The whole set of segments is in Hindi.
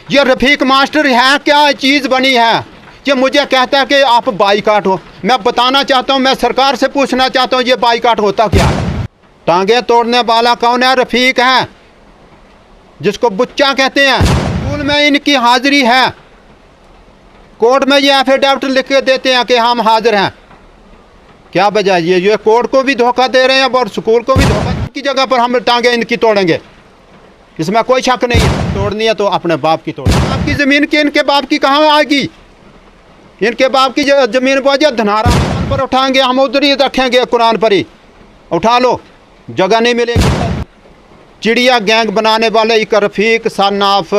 ये रफ़ीक मास्टर है क्या चीज़ बनी है? ये मुझे कहता है कि आप बाईकाट हो। मैं बताना चाहता हूँ, मैं सरकार से पूछना चाहता हूँ ये बाईकाट होता क्या है? टांगे तोड़ने वाला कौन है? रफ़ीक है, जिसको बुच्चा कहते हैं। स्कूल में इनकी हाजिरी है, कोर्ट में ये एफिडेविट लिख के देते हैं कि हम हाजिर हैं। क्या वजह? ये कोर्ट को भी धोखा दे रहे हैं और स्कूल को भी धोखा। की जगह पर हम टांगे इनकी तोड़ेंगे, इसमें कोई शक नहीं है। तोड़नी है तो अपने बाप की तोड़। आपकी ज़मीन की इनके बाप की कहाँ आएगी? इनके बाप की ज़मीन को धनारा पर उठाएंगे हम, उधर ही रखेंगे कुरान पर ही। उठा लो, जगह नहीं मिलेगी। चिड़िया गैंग बनाने वाले एक Rafiq son of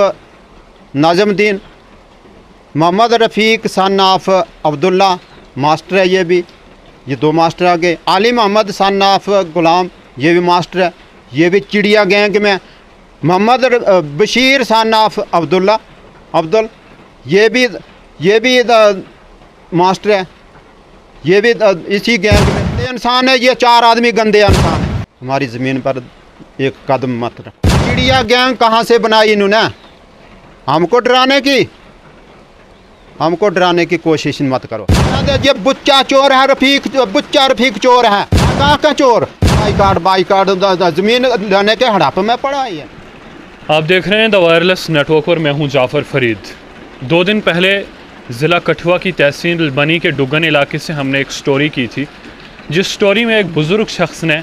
Nazimuddin, Mohammad Rafiq son of Abdullah master है। ये दो मास्टर आ गए। आली मोहम्मद सन ऑफ गुलाम, ये भी मास्टर है। ये भी चिड़िया गैंग में। मोहम्मद बशीर सन ऑफ अब्दुल, ये भी मास्टर है। ये भी इसी गैंग में इंसान है। ये चार आदमी गंदे इंसान है। हमारी ज़मीन पर एक कदम मत रख। चिड़िया गैंग कहाँ से बनाई इन्होंने? हमको डराने की कोशिश मत करो। ये बुच्चा चोर है, रफ़ीक चोर है। कहाँ का चोर? बाईकाट ज़मीन लेने के हड़प में पड़ा है। आप देख रहे हैं द वायरलेस नेटवर्क और मैं हूं जाफ़र फरीद। 2 दिन पहले ज़िला कठुआ की तहसील बनी के डुगन इलाके से हमने एक स्टोरी की थी, जिस स्टोरी में एक बुज़ुर्ग शख्स ने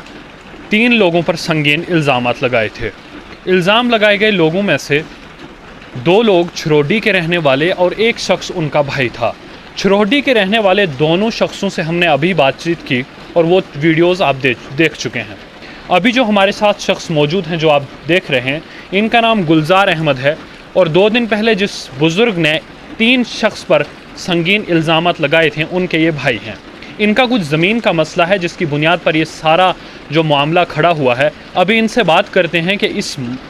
3 लोगों पर संगीन इल्ज़ामात लगाए थे। इल्ज़ाम लगाए गए लोगों में से 2 लोग छरोडी के रहने वाले और एक शख्स उनका भाई था। छरोडी के रहने वाले दोनों शख्सों से हमने अभी बातचीत की और वो वीडियोस आप देख चुके हैं। अभी जो हमारे साथ शख्स मौजूद हैं जो आप देख रहे हैं, इनका नाम गुलजार अहमद है और 2 दिन पहले जिस बुज़ुर्ग ने 3 शख्स पर संगीन इल्ज़ामात लगाए थे उनके ये भाई हैं। इनका कुछ ज़मीन का मसला है जिसकी बुनियाद पर ये सारा जो मामला खड़ा हुआ है। अभी इनसे बात करते हैं कि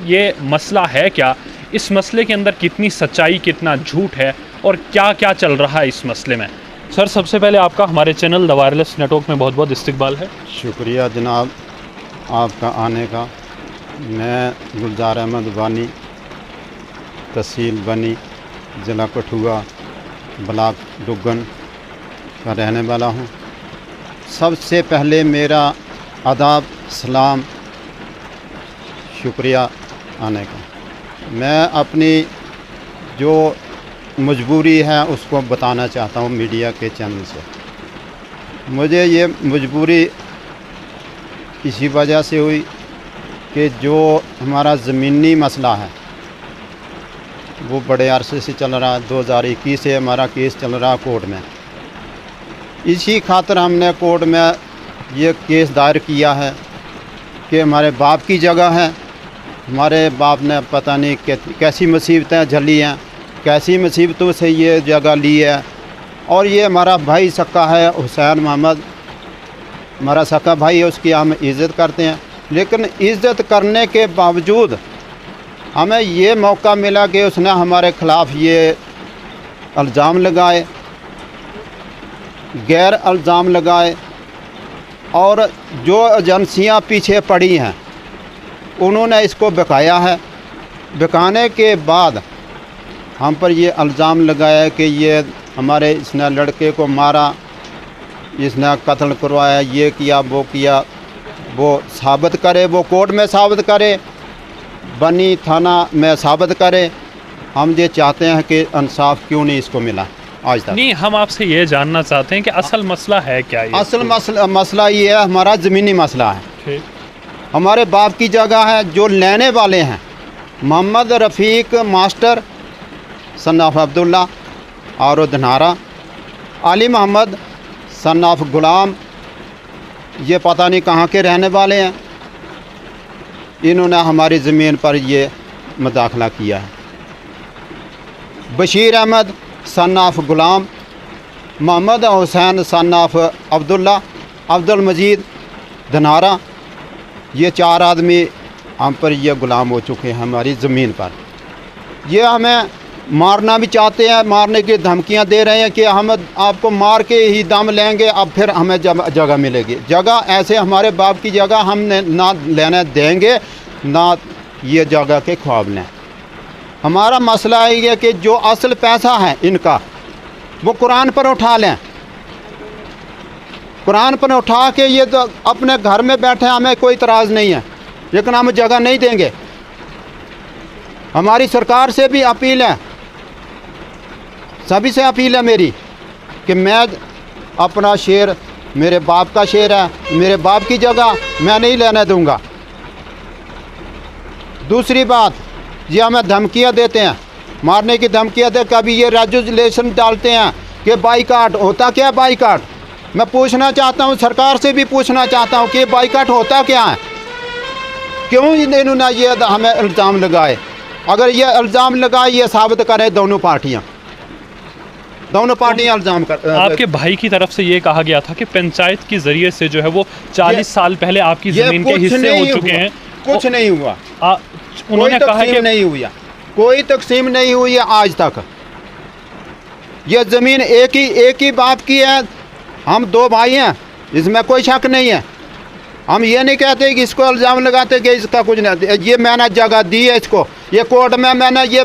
ये मसला है क्या, इस मसले के अंदर कितनी सच्चाई कितना झूठ है और क्या क्या चल रहा है इस मसले में। सर, सबसे पहले आपका हमारे चैनल द वायरलेस नेटवर्क में बहुत बहुत इस्तकबाल है। शुक्रिया जनाब आपका आने का। मैं गुलजार अहमद वानी, तहसील बनी, ज़िला कठुआ, ब्लॉक डुगन का रहने वाला हूँ। सबसे पहले मेरा आदाब, सलाम, शुक्रिया आने का। मैं अपनी जो मजबूरी है उसको बताना चाहता हूँ मीडिया के चैनल से। मुझे ये मजबूरी इसी वजह से हुई कि जो हमारा ज़मीनी मसला है वो बड़े अरसे से चल रहा है। 2021 से हमारा केस चल रहा है कोर्ट में। इसी खातिर हमने कोर्ट में ये केस दायर किया है कि हमारे बाप की जगह है। हमारे बाप ने पता नहीं कैसी मुसीबतें झेली हैं, कैसी मुसीबतों से ये जगह ली है। और ये हमारा भाई सक्का है, हुसैन मोहम्मद, हमारा सक्का भाई है, उसकी हम इज़्ज़त करते हैं। लेकिन इज़्ज़त करने के बावजूद हमें ये मौका मिला कि उसने हमारे ख़िलाफ़ ये इल्ज़ाम लगाए, गैर इल्ज़ाम लगाए। और जो एजेंसियां पीछे पड़ी हैं उन्होंने इसको बकाया है। बकाने के बाद हम पर ये इल्ज़ाम लगाया कि ये हमारे इसने लड़के को मारा, इसने कत्ल करवाया, ये किया वो किया। वो साबित करे, वो कोर्ट में साबित करे, बनी थाना में साबित करे। हम ये चाहते हैं कि इंसाफ क्यों नहीं इसको मिला आज तक। नहीं, हम आपसे ये जानना चाहते हैं कि असल मसला है क्या? असल मसला ये है, हमारा ज़मीनी मसला है। हमारे बाप की जगह है, जो लेने वाले हैं मोहम्मद रफ़ीक मास्टर सन ऑफ अब्दुल्ला और धनारा, आली मोहम्मद सन ऑफ गुलाम, ये पता नहीं कहाँ के रहने वाले हैं। इन्होंने हमारी ज़मीन पर ये मुदाखला किया है। Bashir Ahmed son of Ghulam, Mohammad Hussain son of Abdullah, Abdul Majid, Dhanara, ये 4 आदमी हम पर ये ग़ुलाम हो चुके हैं हमारी ज़मीन पर। ये हमें मारना भी चाहते हैं, मारने की धमकियां दे रहे हैं कि हम आपको मार के ही दम लेंगे, अब फिर हमें जगह मिलेगी। जगह ऐसे हमारे बाप की जगह हम ना लेने देंगे, ना ये जगह के ख्वाब लें। हमारा मसला ये है कि जो असल पैसा है इनका वो कुरान पर उठा लें, कुरान पर उठा के ये तो अपने घर में बैठे, हमें कोई इतराज़ नहीं है, लेकिन हम जगह नहीं देंगे। हमारी सरकार से भी अपील है, सभी से अपील है मेरी कि मैं अपना शेर, मेरे बाप का शेर है, मेरे बाप की जगह मैं नहीं लेने दूंगा। दूसरी बात, ये हमें धमकियां देते हैं, मारने की धमकियां दे, कभी ये रेजुलेशन डालते हैं कि बाईकाट होता क्या है। बाईकाट मैं पूछना चाहता हूँ, सरकार से भी पूछना चाहता हूँ कि बाईकाट होता क्या है, क्यों इन्होंने ये हमें इल्ज़ाम लगाए। अगर ये इल्ज़ाम लगाए, ये साबित करें दोनों पार्टियाँ इल्ज़ाम कर। आपके भाई की तरफ से ये कहा गया था कि पंचायत के जरिए से जो है वो 40 साल पहले आपकी ज़मीन के हिस्से हो चुके हैं। कुछ नहीं हुआ, उन्होंने कहा कि नहीं हुआ, कोई तकसीम नहीं हुई है आज तक। ये ज़मीन एक ही बाप की है, हम दो भाई हैं, इसमें कोई शक नहीं है। हम ये नहीं कहते कि इसको इल्ज़ाम लगाते कि इसका कुछ नहीं, ये मैंने जगह दी है इसको, ये कोर्ट में मैंने ये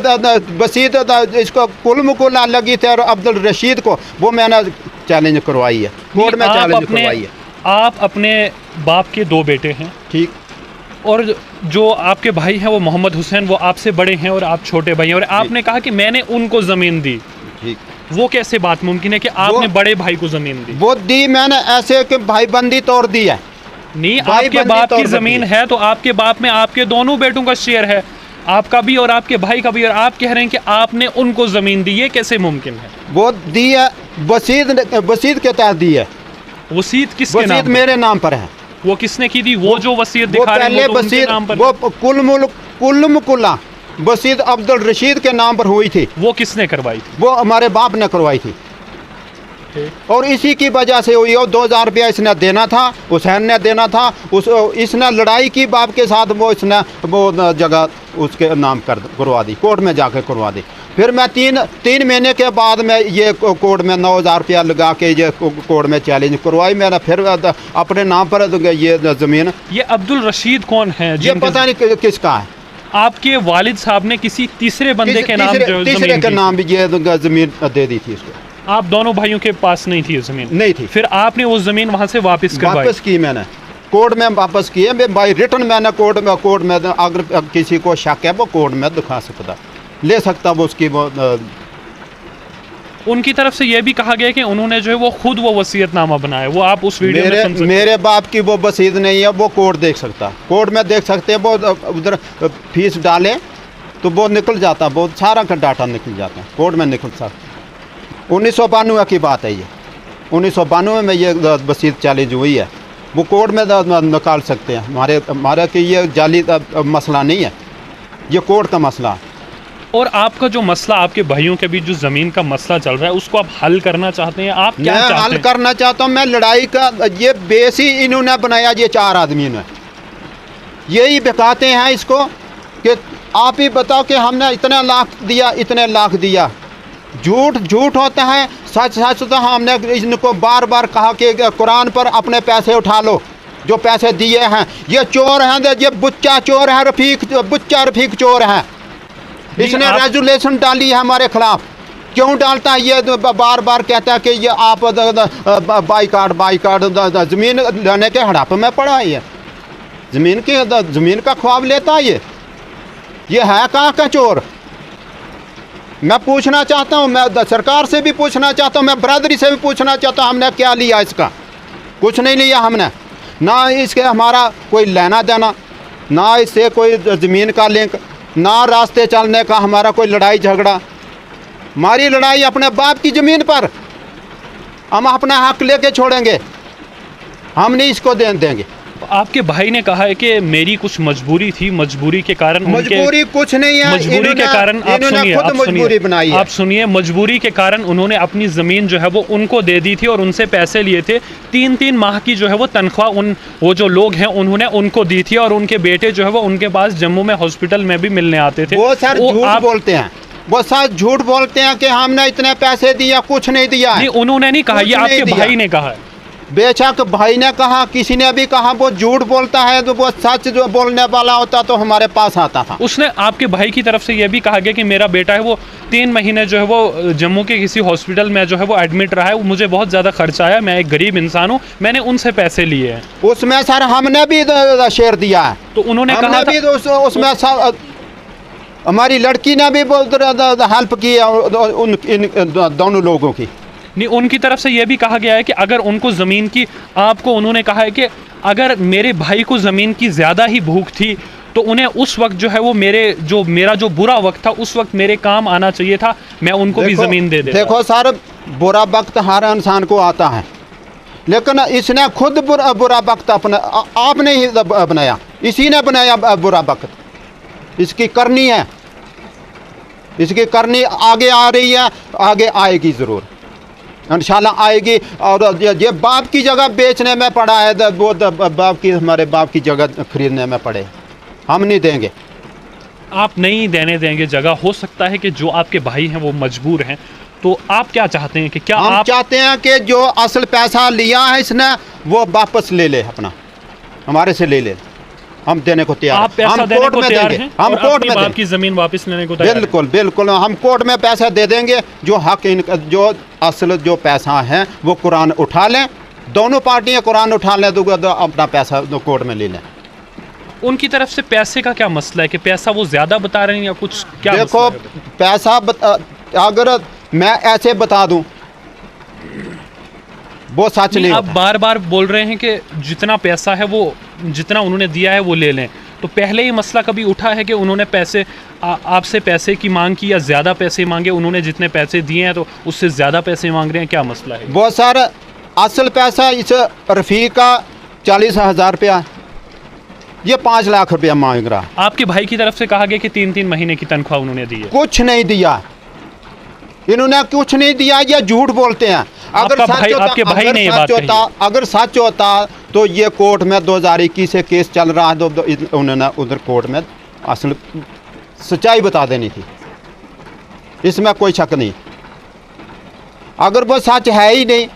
वसीयत इसको कुल मुकुला लगी थी और अब्दुल रशीद को वो मैंने चैलेंज करवाई है, कोर्ट में चैलेंज करवाई है। आप अपने बाप के दो बेटे हैं, ठीक, और जो आपके भाई हैं वो मोहम्मद हुसैन, वो आपसे बड़े हैं और आप छोटे भाई हैं, और आपने कहा कि मैंने उनको ज़मीन दी। ठीक, वो कैसे बात मुमकिन है कि आपने बड़े भाई को ज़मीन दी? वो दी मैंने ऐसे कि भाईबंदी तोड़ दी है। नहीं, आपके बाप की ज़मीन है तो आपके बाप में आपके दोनों बेटों का शेयर है, आपका भी और आपके भाई का भी, और आप कह रहे हैं कि आपने उनको ज़मीन दी, ये कैसे मुमकिन है? वो दी है वसीयत के तहत दी है। वसीयत किसके नाम पर? मेरे नाम पर है। वो किसने की थी? वो जो वसीयत दिखा रहे हैं वो उनके नाम पर? वो कुल मुकुल्ला वसीयत अब्दुल रशीद के नाम पर हुई थी। वो किसने करवाई थी? वो हमारे बाप ने करवाई थी, और इसी की वजह से हुई। और 2000 रुपया इसने देना था, हुसैन ने देना था, इसने लड़ाई की बाप के साथ, वो इसने वो जगह उसके नाम करवा दी, कोर्ट में जाकर करवा दी। फिर मैं तीन महीने के बाद में ये कोर्ट में 9000 रुपया लगा के ये कोर्ट में चैलेंज करवाई मैंने, फिर अपने नाम पर ये ज़मीन। ये अब्दुल रशीद कौन है? ये पता नहीं किसका है। आपके वालिद साहब ने किसी तीसरे बंदे के नाम तीसरे के नाम भी ये ज़मीन दे दी थी इसको। आप दोनों भाइयों के पास नहीं थी ज़मीन? नहीं थी। फिर आपने वो ज़मीन वहाँ से वापस की, मैंने कोर्ट में वापस की है, बाई रिटर्न मैंने कोर्ट में अगर किसी को शक है वो कोर्ट में दिखा सकता, ले सकता वो उसकी वो। उनकी तरफ से ये भी कहा गया कि उन्होंने जो है वो खुद वो वसीयतनामा बनाया, वो आप उस वीडियो में सुन सकते हैं। मेरे बाप की वो वसीयत नहीं है, वो कोर्ट देख सकता, कोर्ट में देख सकते हैं। वो उधर फीस डाले तो वो निकल जाता, वो सारा का डाटा निकल जाता, कोर्ट में निकल सकता। 1992 की बात है ये, 1992 में ये वसीयत चैलेंज हुई है, वो कोर्ट में निकाल सकते हैं। हमारे कि ये जाली मसला नहीं है, ये कोर्ट का मसला है। और आपका जो मसला, आपके भाइयों के बीच जो ज़मीन का मसला चल रहा है, उसको आप हल करना चाहते हैं? आप क्या चाहते हैं? हल करना चाहता हूँ मैं। लड़ाई का ये बेस ही इन्होंने बनाया, ये 4 आदमी ने यही बकाते हैं इसको कि आप ही बताओ कि हमने इतने लाख दिया। झूठ होता है, सच तो हमने इनको बार बार कहा कि कुरान पर अपने पैसे उठा लो, जो पैसे दिए हैं। ये चोर हैं, ये बुच्चा चोर है, रफीक चोर है। इसने रेजुलेशन डाली है हमारे खिलाफ। क्यों डालता है? ये बार बार कहता है कि ये आप बाईकाट ज़मीन लेने के हड़प में पड़ा है, ये ज़मीन का ख्वाब लेता है। ये है कहाँ का चोर? मैं पूछना चाहता हूँ, मैं सरकार से भी पूछना चाहता हूँ, मैं बरादरी से भी पूछना चाहता हूँ, हमने क्या लिया इसका? कुछ नहीं लिया हमने, ना इसके हमारा कोई लेना देना, ना इससे कोई ज़मीन का लिंक, ना रास्ते चलने का हमारा कोई लड़ाई झगड़ा। हमारी लड़ाई अपने बाप की ज़मीन पर, हम अपना हक लेके छोड़ेंगे, हम नहीं इसको देंगे। आपके भाई ने कहा है कि मेरी कुछ मजबूरी थी, मजबूरी के कारण। मजबूरी कुछ नहीं है, मजबूरी के कारण आप सुनिए, मजबूरी के कारण उन्होंने अपनी ज़मीन जो है वो उनको दे दी थी और उनसे पैसे लिए थे। 3 माह की जो है वो तनख्वाह वो जो लोग हैं उन्होंने उनको दी थी, और उनके बेटे जो है वो उनके पास जम्मू में हॉस्पिटल में भी मिलने आते थे। वो सर झूठ बोलते हैं, वो सर झूठ बोलते हैं कि हमने इतने पैसे दिया, कुछ नहीं दिया है। उन्होंने नहीं कहा, ये आपके भाई ने कहा है। बेशक भाई ने कहा, किसी ने भी कहा, वो झूठ बोलता है तो वो सच जो बोलने वाला होता तो हमारे पास आता था। उसने आपके भाई की तरफ से यह भी कहा गया कि मेरा बेटा है वो 3 महीने जो है वो जम्मू के किसी हॉस्पिटल में जो है वो एडमिट रहा है, मुझे बहुत ज़्यादा खर्चा आया, मैं एक गरीब इंसान हूँ, मैंने उनसे पैसे लिए हैं। उसमें सर हमने भी शेयर दिया है, तो उन्होंने कहा हमने भी उसमें हमारी लड़की ने भी बहुत हेल्प की इन दोनों लोगों की। नहीं, उनकी तरफ से यह भी कहा गया है कि अगर उनको ज़मीन की, आपको उन्होंने कहा है कि अगर मेरे भाई को ज़मीन की ज़्यादा ही भूख थी तो उन्हें उस वक्त जो है वो मेरा जो बुरा वक्त था उस वक्त मेरे काम आना चाहिए था, मैं उनको भी ज़मीन दे देता। देखो सर, बुरा वक्त हर इंसान को आता है, लेकिन इसने खुद बुरा वक्त अपना आपने ही बनाया, इसी ने बनाया बुरा वक्त। इसकी करनी है, इसकी करनी आगे आ रही है, आगे आएगी ज़रूर, इंशाल्लाह आएगी। और ये बाप की जगह बेचने में पड़ा है, वो बाप की, हमारे बाप की जगह खरीदने में पड़े, हम नहीं देंगे। आप नहीं देने देंगे जगह? हो सकता है कि जो आपके भाई हैं वो मजबूर हैं, तो आप क्या चाहते हैं कि क्या हम आप चाहते हैं कि जो असल पैसा लिया है इसने वो वापस ले ले, अपना हमारे से ले ले, हम देने को तैयार। आप पैसा हम देने कोर्ट को में तैयार देंगे, हैं हम और कोर्ट अपने में बाप देंगे, की ज़मीन वापस लेने को तैयार हैं? बिल्कुल बिल्कुल, हम कोर्ट में पैसा दे देंगे। जो हक जो असल जो पैसा है वो कुरान उठा लें, दोनों पार्टियां कुरान उठा लें तो अपना पैसा कोर्ट में ले लें। उनकी तरफ से पैसे का क्या मसला है कि पैसा वो ज़्यादा बता रहे हैं या कुछ क्या देखो मसला है? पैसा अगर मैं ऐसे बता दूं वो सच नहीं आप होता। बार बार बोल रहे हैं कि जितना पैसा है वो जितना उन्होंने दिया है वो ले लें, तो पहले ही मसला कभी उठा है कि उन्होंने पैसे आपसे पैसे की मांग की या ज़्यादा पैसे मांगे? उन्होंने जितने पैसे दिए हैं तो उससे ज़्यादा पैसे मांग रहे हैं, क्या मसला है? वो सर असल पैसा इस रफ़ीक का 40,000 रुपया, ये 5 लाख रुपया मांग रहा। आपके भाई की तरफ से कहा गया कि 3-3 महीने की तनख्वाह उन्होंने दी है। कुछ नहीं दिया, इन्होंने कुछ नहीं दिया, ये झूठ बोलते हैं। अगर आपके भाई ने ये बात कही। अगर सच होता तो ये कोर्ट में 2021 से केस चल रहा है, तो उन्होंने उधर कोर्ट में असल सच्चाई बता देनी थी, इसमें कोई शक नहीं। अगर वो सच है ही नहीं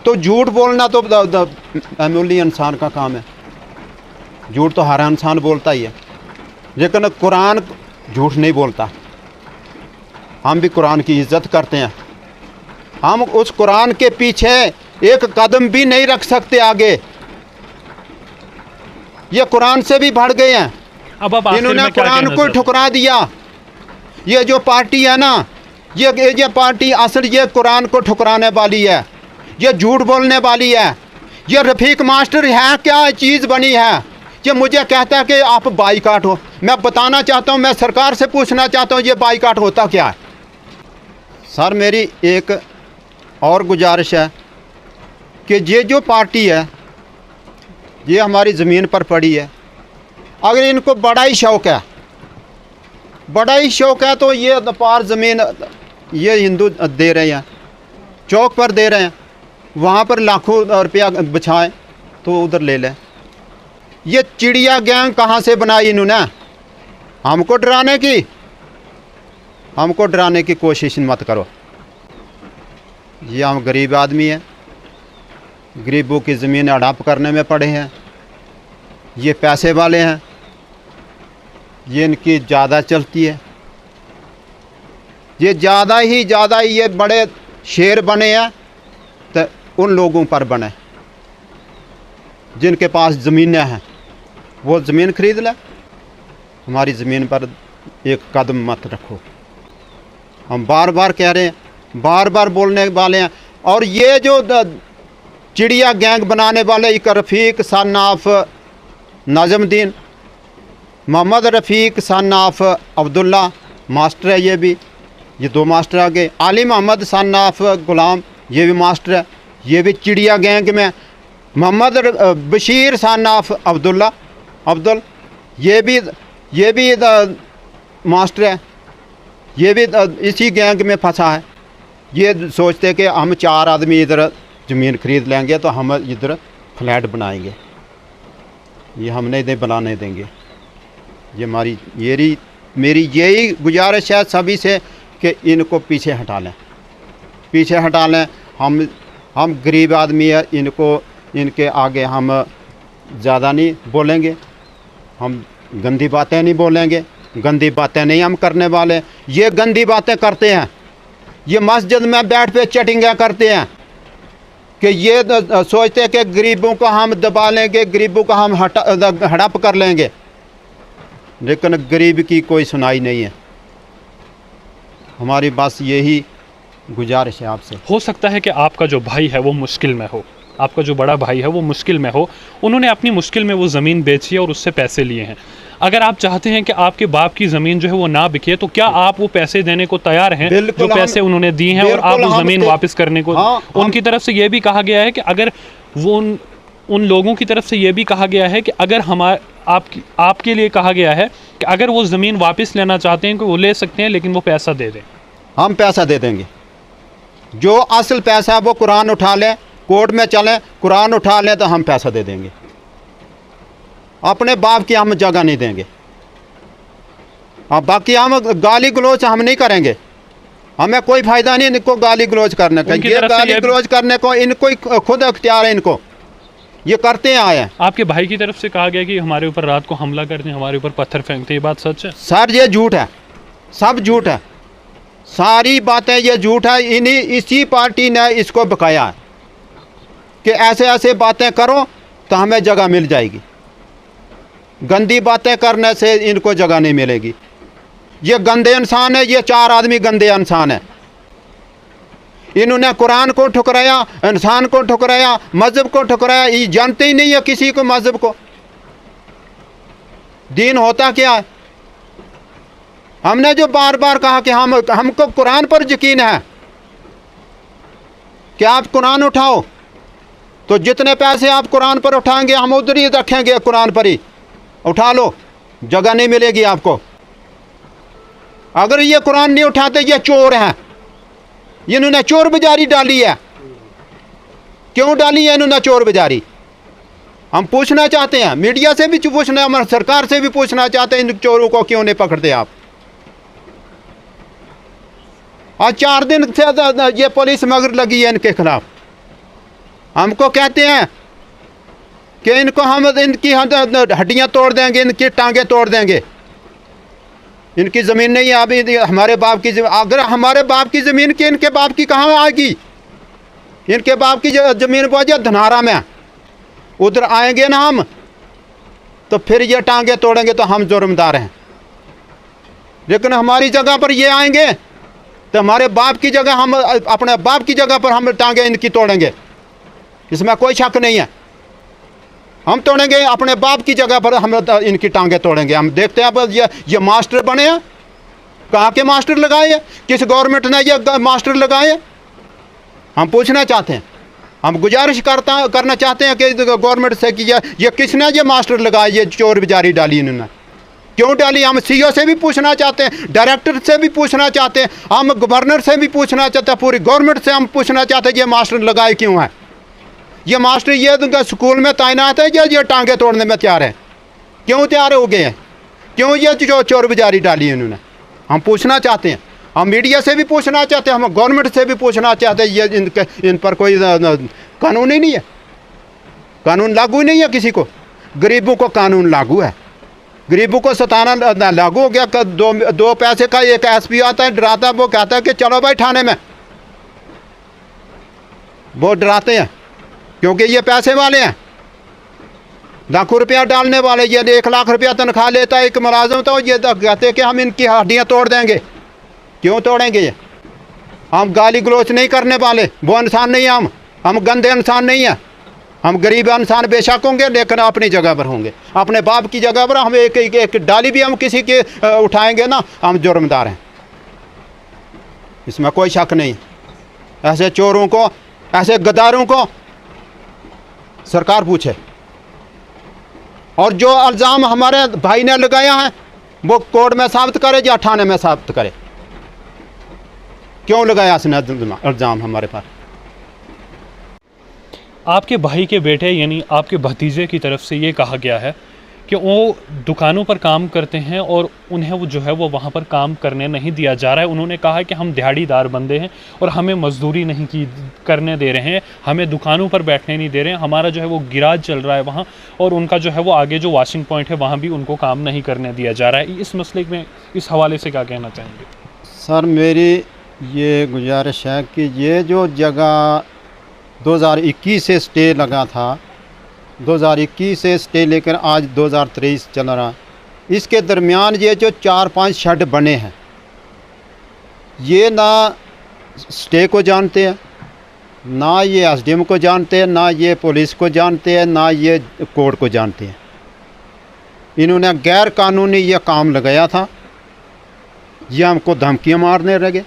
तो झूठ बोलना तो मामूली इंसान का काम है, झूठ तो हर इंसान बोलता ही है, लेकिन कुरान झूठ नहीं बोलता। हम भी कुरान की इज्जत करते हैं, हम उस कुरान के पीछे एक कदम भी नहीं रख सकते आगे। ये कुरान से भी बढ़ गए हैं, अब आप आखिर इन्होंने में क्या कुरान कहना को चाहते हैं? ठुकरा दिया। ये जो पार्टी है ना, ये पार्टी असल ये कुरान को ठुकराने वाली है, ये झूठ बोलने वाली है। ये रफ़ीक मास्टर है क्या चीज़ बनी है? ये मुझे कहता है कि आप बाईकाट हो। मैं बताना चाहता हूँ, मैं सरकार से पूछना चाहता हूँ ये बाईकाट होता क्या है। सर मेरी एक और गुजारिश है कि ये जो पार्टी है ये हमारी ज़मीन पर पड़ी है, अगर इनको बड़ा ही शौक़ है, बड़ा ही शौक़ है तो ये पार ज़मीन ये हिंदू दे रहे हैं, चौक पर दे रहे हैं, वहाँ पर लाखों रुपया बचाएं तो उधर ले लें। ये चिड़िया गैंग कहाँ से बनाई इन्होंने? हमको डराने की कोशिश मत करो। ये हम गरीब आदमी हैं, गरीबों की ज़मीन हड़प करने में पड़े हैं। ये पैसे वाले हैं, ये इनकी ज़्यादा चलती है, ये ज़्यादा ही ये बड़े शेर बने हैं। तो उन लोगों पर बने जिनके पास ज़मीनें हैं, वो ज़मीन खरीद ले, हमारी ज़मीन पर एक कदम मत रखो। हम बार बार कह रहे हैं, बार बार बोलने वाले हैं। और ये जो चिड़िया गैंग बनाने वाले एक Rafiq son of Nazimuddin, Mohammad Rafiq son of Abdullah master है, ये 2 मास्टर आ गए। आली मोहम्मद सन ऑफ गुलाम, ये भी मास्टर है, ये भी चिड़िया गैंग में। मोहम्मद बशीर सन ऑफ अब्दुल, ये भी मास्टर है, ये भी इसी गैंग में फंसा है। ये सोचते कि हम 4 आदमी इधर ज़मीन खरीद लेंगे तो हम इधर फ्लैट बनाएंगे, ये हम नहीं बनाने देंगे। ये मेरी यही गुजारिश है सभी से कि इनको पीछे हटा लें। हम गरीब आदमी है, इनको इनके आगे हम ज़्यादा नहीं बोलेंगे, हम गंदी बातें नहीं बोलेंगे, गंदी बातें नहीं हम करने वाले। ये गंदी बातें करते हैं, ये मस्जिद में बैठ पे चटिंगा करते हैं कि ये सोचते हैं कि गरीबों को हम दबा लेंगे, गरीबों को हम हड़प कर लेंगे, लेकिन गरीब की कोई सुनाई नहीं है। हमारी बस यही गुजारिश है आपसे। हो सकता है कि आपका जो भाई है वो मुश्किल में हो, आपका जो बड़ा भाई है वो मुश्किल में हो, उन्होंने अपनी मुश्किल में वो ज़मीन बेची है और उससे पैसे लिए हैं। अगर आप चाहते हैं कि आपके बाप की ज़मीन जो है वो ना बिके, तो क्या आप वो पैसे देने को तैयार हैं जो पैसे उन्होंने दिए हैं, और आप वो ज़मीन वापस करने को? उनकी तरफ से ये भी कहा गया है कि अगर वो उन लोगों की तरफ से ये भी कहा गया है कि अगर आपके लिए कहा गया है कि अगर वो ज़मीन वापस लेना चाहते हैं कि वो ले सकते हैं, लेकिन वो पैसा दे दें। हम पैसा दे देंगे, जो असल पैसा है वो कुरान उठा लें, कोर्ट में चलें, कुरान उठा लें तो हम पैसा दे देंगे। अपने बाप की हम जगह नहीं देंगे। अब बाकी हम गाली गलोच हम नहीं करेंगे, हमें कोई फ़ायदा नहीं इनको गाली गलोच करने का। ये गाली गलोच करने को इनको खुद अख्तियार है, इनको ये करते आए हैं। आपके भाई की तरफ से कहा गया कि हमारे ऊपर रात को हमला करते हैं, हमारे ऊपर पत्थर फेंकते हैं, ये बात सच है? सर ये झूठ है, सब झूठ है, सारी बातें ये झूठ है। इसी पार्टी ने इसको बकाया है कि ऐसे ऐसे बातें करो तो हमें जगह मिल जाएगी। गंदी बातें करने से इनको जगह नहीं मिलेगी। ये गंदे इंसान है, ये 4 आदमी गंदे इंसान है। इन्होंने कुरान को ठुकराया, इंसान को ठुकराया, मज़हब को ठुकराया। ये जानते ही नहीं है किसी को मज़हब को, दीन होता क्या है। हमने जो बार बार कहा कि हमको कुरान पर यकीन है कि आप कुरान उठाओ, तो जितने पैसे आप कुरान पर उठाएंगे हम उधर ही रखेंगे, कुरान पर ही उठा लो, जगह नहीं मिलेगी आपको। अगर ये कुरान नहीं उठाते, ये चोर हैं, इन्होंने चोर बाजारी डाली है। क्यों डाली है इन्होंने चोर बाजारी? हम पूछना चाहते हैं, मीडिया से भी पूछना, हमारे सरकार से भी पूछना चाहते हैं, इन चोरों को क्यों नहीं पकड़ते आप? आज 4 दिन से ये पुलिस मगर लगी है इनके खिलाफ। हमको कहते हैं कि इनको हम इनकी हड्डियां तोड़ देंगे, इनकी टांगे तोड़ देंगे। इनकी ज़मीन नहीं है अभी, हमारे बाप की ज़मीन। अगर हमारे बाप की ज़मीन की इनके बाप की कहाँ आएगी? इनके बाप की ज़मीन पहुँचे धनारा में, उधर आएंगे ना हम, तो फिर ये टांगे तोड़ेंगे तो हम जुर्मदार हैं। लेकिन हमारी जगह पर ये आएंगे तो हमारे बाप की जगह, हम अपने बाप की जगह पर हम टांगे इनकी तोड़ेंगे, इसमें कोई शक नहीं है। हम तोड़ेंगे अपने बाप की जगह पर, हम इनकी टांगे तोड़ेंगे। हम देखते हैं अब ये मास्टर बने हैं, कहाँ के मास्टर लगाए हैं? किस गवर्नमेंट ने ये मास्टर लगाए हैं? हम पूछना चाहते हैं, हम गुजारिश करना चाहते हैं कि गवर्नमेंट से कि ये किसने ये मास्टर लगाए, ये चोर बाजारी डाली इन्होंने, क्यों डाली? हम CEO से भी पूछना चाहते हैं, डायरेक्टर से भी पूछना चाहते हैं, हम गवर्नर से भी पूछना चाहते हैं, पूरी गवर्नमेंट से हम पूछना चाहते हैं ये मास्टर लगाए क्यों है? ये मास्टर ये स्कूल में तैनात है या ये टांगे तोड़ने में तैयार है? क्यों तैयार हो गए हैं? क्यों ये जो चोर बाजारी डाली है इन्होंने? हम पूछना चाहते हैं, हम मीडिया से भी पूछना चाहते हैं, हम गवर्नमेंट से भी पूछना चाहते हैं। ये इन पर कोई कानून ही नहीं है, कानून लागू ही नहीं है किसी को। गरीबों को कानून लागू है, गरीबों को सताना लागू हो गया। दो पैसे का एक SP आता है, डराता है, वो कहता है कि चलो भाई थाने में। वो डराते हैं क्योंकि ये पैसे वाले हैं, लाखों रुपया डालने वाले। ये 1 लाख रुपया तनख्वाह लेता है एक मुलाजिम, तो ये कहते हैं कि हम इनकी हड्डियाँ तोड़ देंगे। क्यों तोड़ेंगे? ये हम गाली गलोच नहीं करने वाले, वो इंसान नहीं है। हम गंदे इंसान नहीं हैं। हम गरीब इंसान बेशक होंगे, लेकिन अपनी जगह पर होंगे, अपने बाप की जगह पर। हम एक डाली भी हम किसी के उठाएंगे ना, हम जुर्मदार हैं, इसमें कोई शक नहीं। ऐसे चोरों को, ऐसे गद्दारों को सरकार पूछे, और जो इल्ज़ाम हमारे भाई ने लगाया है वो कोर्ट में साबित करे या थाने में साबित करे। क्यों लगाया इसने इल्ज़ाम हमारे पास? आपके भाई के बेटे यानी आपके भतीजे की तरफ से ये कहा गया है कि वो दुकानों पर काम करते हैं और उन्हें वो जो है वो वहाँ पर काम करने नहीं दिया जा रहा है। उन्होंने कहा है कि हम दिहाड़ीदार बंदे हैं और हमें मजदूरी नहीं की करने दे रहे हैं, हमें दुकानों पर बैठने नहीं दे रहे हैं, हमारा जो है वो गिराज चल रहा है वहाँ, और उनका जो है वो आगे जो वॉशिंग पॉइंट है वहाँ भी उनको काम नहीं करने दिया जा रहा है। इस मसले में इस हवाले से क्या कहना चाहेंगे? सर मेरी ये गुजारिश है कि ये जो जगह 2021 से स्टे लगा था, 2021 से स्टे लेकर आज 2023 चल रहा, इसके दरमियान ये जो 4-5 शेड बने हैं, ये ना स्टे को जानते हैं, ना ये एसडीएम को जानते हैं, ना ये पुलिस को जानते हैं, ना ये कोर्ट को जानते हैं। इन्होंने गैर कानूनी ये काम लगाया था। ये हमको धमकियाँ मारने लगे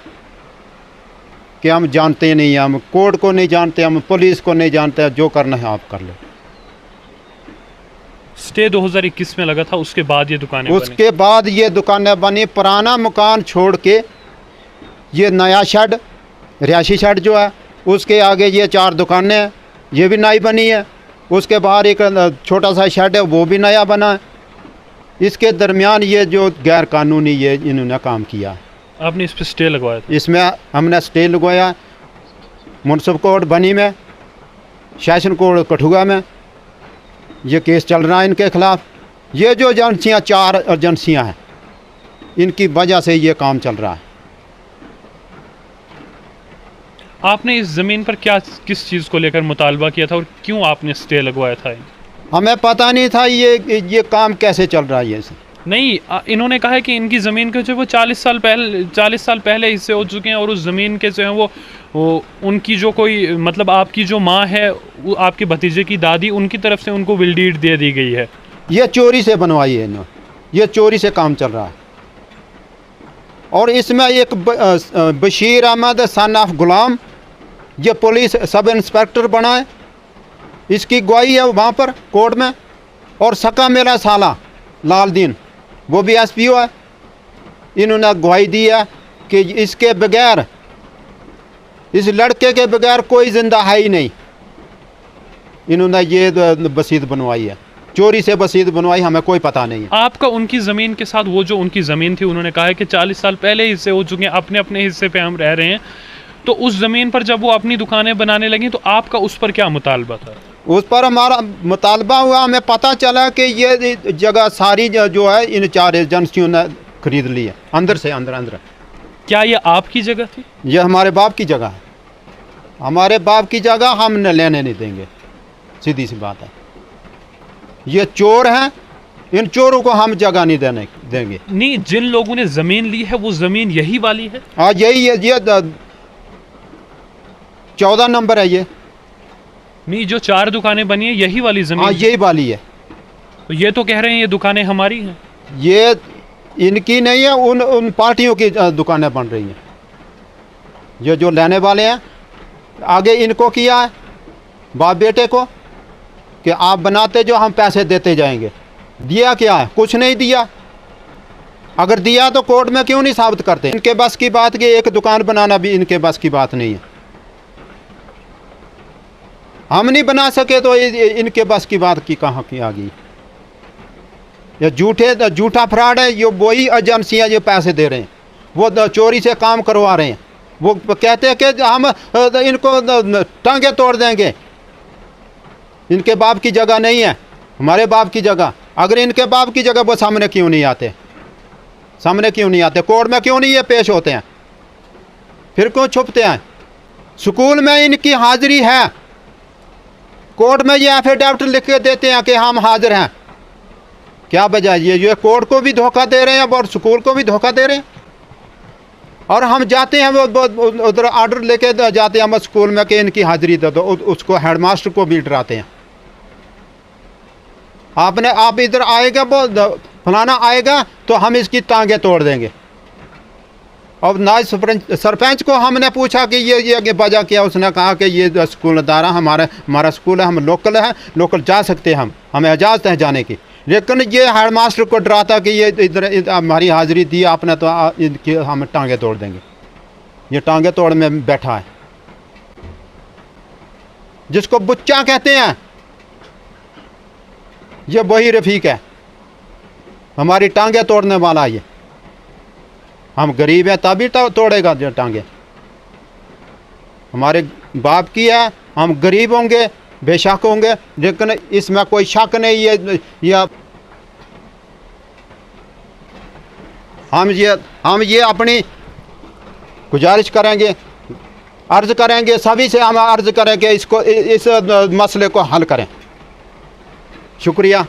कि हम जानते नहीं हैं, हम कोर्ट को नहीं जानते, हम पुलिस को नहीं जानते, जो करना है आप कर लो। स्टे 2021 में लगा था, उसके बाद ये दुकानें उसके बाद ये दुकानें बनी। पुराना मकान छोड़ के ये नया शेड, रिहायशी शेड जो है, उसके आगे ये 4 दुकानें हैं, ये भी नई बनी है। उसके बाहर एक छोटा सा शेड है, वो भी नया बना है। इसके दरमियान ये जो गैर कानूनी ये इन्होंने काम किया। आपने इस पर स्टे लगवाया था? इसमें हमने स्टे लगवाया मुनसिपल कोर्ट बनी में, सेशन कोर्ट कठुआ में। ये केस चल रहा है इनके खिलाफ। ये जो एजेंसियाँ 4 एजेंसियाँ हैं, इनकी वजह से ये काम चल रहा है। आपने इस ज़मीन पर किस चीज़ को लेकर मुतालबा किया था और क्यों आपने स्टे लगवाया था? हमें पता नहीं था ये काम कैसे चल रहा है। ये नहीं, इन्होंने कहा है कि इनकी ज़मीन के जो वो 40 साल पहले हिस्से हो चुके हैं, और उस ज़मीन के जो है वो उनकी जो कोई मतलब आपकी जो माँ है, वो आपके भतीजे की दादी, उनकी तरफ से उनको विल डीड दे दी गई है। ये चोरी से बनवाई है इन्होंने, ये चोरी से काम चल रहा है। और इसमें एक बशीर अहमद सन ऑफ गुलाम, ये पुलिस सब इंस्पेक्टर बना है, इसकी गवाही है वहाँ पर कोर्ट में। और सका मेरा साला लालदीन, वो भी एसपीओ है, इन्होंने गवाही दी है कि इसके बगैर, इस लड़के के बगैर कोई जिंदा है ही नहीं। इन्होंने ये बसीत बनवाई है, चोरी से बसीत बनवाई, हमें कोई पता नहीं है। आपका उनकी ज़मीन के साथ, वो जो उनकी ज़मीन थी, उन्होंने कहा है कि 40 साल पहले हिस्से हो चुके हैं, अपने अपने हिस्से पे हम रह रहे हैं, तो उस ज़मीन पर जब वो अपनी दुकानें बनाने लगी तो आपका उस पर क्या मुतालबा था? उस पर हमारा मुतालबा हुआ, हमें पता चला कि ये जगह सारी जो है इन 4 एजेंसियों ने खरीद ली है, अंदर से अंदर। क्या ये आपकी जगह थी? ये हमारे बाप की जगह है। हमारे बाप की जगह हम न लेने नहीं देंगे, सीधी सी बात है। ये चोर हैं, इन चोरों को हम जगह नहीं देंगे। नहीं, जिन लोगों ने ज़मीन ली है वो ज़मीन यही वाली है? हाँ यही है, ये 14 नंबर है ये। नहीं, जो 4 दुकानें बनी है यही वाली ज़मीन? हाँ यही वाली है। तो ये तो कह रहे हैं ये दुकानें हमारी हैं। ये इनकी नहीं है, उन पार्टियों की दुकानें बन रही हैं। ये जो लेने वाले हैं, आगे इनको किया है बाप बेटे को कि आप बनाते जो, हम पैसे देते जाएंगे। दिया क्या है? कुछ नहीं दिया। अगर दिया तो कोर्ट में क्यों नहीं साबित करते? इनके बस की बात कि एक दुकान बनाना भी इनके बस की बात नहीं है। हम नहीं बना सके तो इनके बस की बात की कहाँ की आ गई? ये झूठा फ्रॉड है। ये वही एजेंसियाँ जो पैसे दे रहे हैं, वो चोरी से काम करवा रहे हैं। वो कहते हैं कि हम इनको टांगे तोड़ देंगे। इनके बाप की जगह नहीं है, हमारे बाप की जगह। अगर इनके बाप की जगह, वो सामने क्यों नहीं आते? सामने क्यों नहीं आते? कोर्ट में क्यों नहीं ये पेश होते हैं? फिर क्यों छुपते हैं? स्कूल में इनकी हाजिरी है, कोर्ट में ये एफिडेविट लिख के देते हैं कि हम हाजिर हैं। क्या वजह? ये कोर्ट को भी धोखा दे रहे हैं और स्कूल को भी धोखा दे रहे हैं। और हम जाते हैं, वो उधर ऑर्डर लेके जाते हैं हम स्कूल में कि इनकी हाजिरी दे दो, उसको हेडमास्टर को भी डराते हैं। आप इधर आएगा, वो फलाना आएगा तो हम इसकी टांगे तोड़ देंगे। और नाज सरपंच को हमने पूछा कि ये वजह क्या? उसने कहा कि ये स्कूल अदारा हमारा स्कूल है, हम लोकल जा सकते हैं, हमें इजाज़त है जाने की। लेकिन ये हेड मास्टर को डराता कि ये इधर हमारी हाजिरी दी आपने तो इनकी हम टांगे तोड़ देंगे। ये टांगे तोड़ में बैठा है, जिसको बुच्चा कहते हैं, ये वही रफीक है। हमारी टांगे तोड़ने वाला ये। हम गरीब हैं तभी तोड़ेगा जो टांगे। हमारे बाप की है, हम गरीब होंगे, बेशक होंगे, लेकिन इसमें कोई शक नहीं है। या हम ये अपनी गुजारिश करेंगे, अर्ज करेंगे, सभी से हम अर्ज करेंगे इसको, इस मसले को हल करें। शुक्रिया।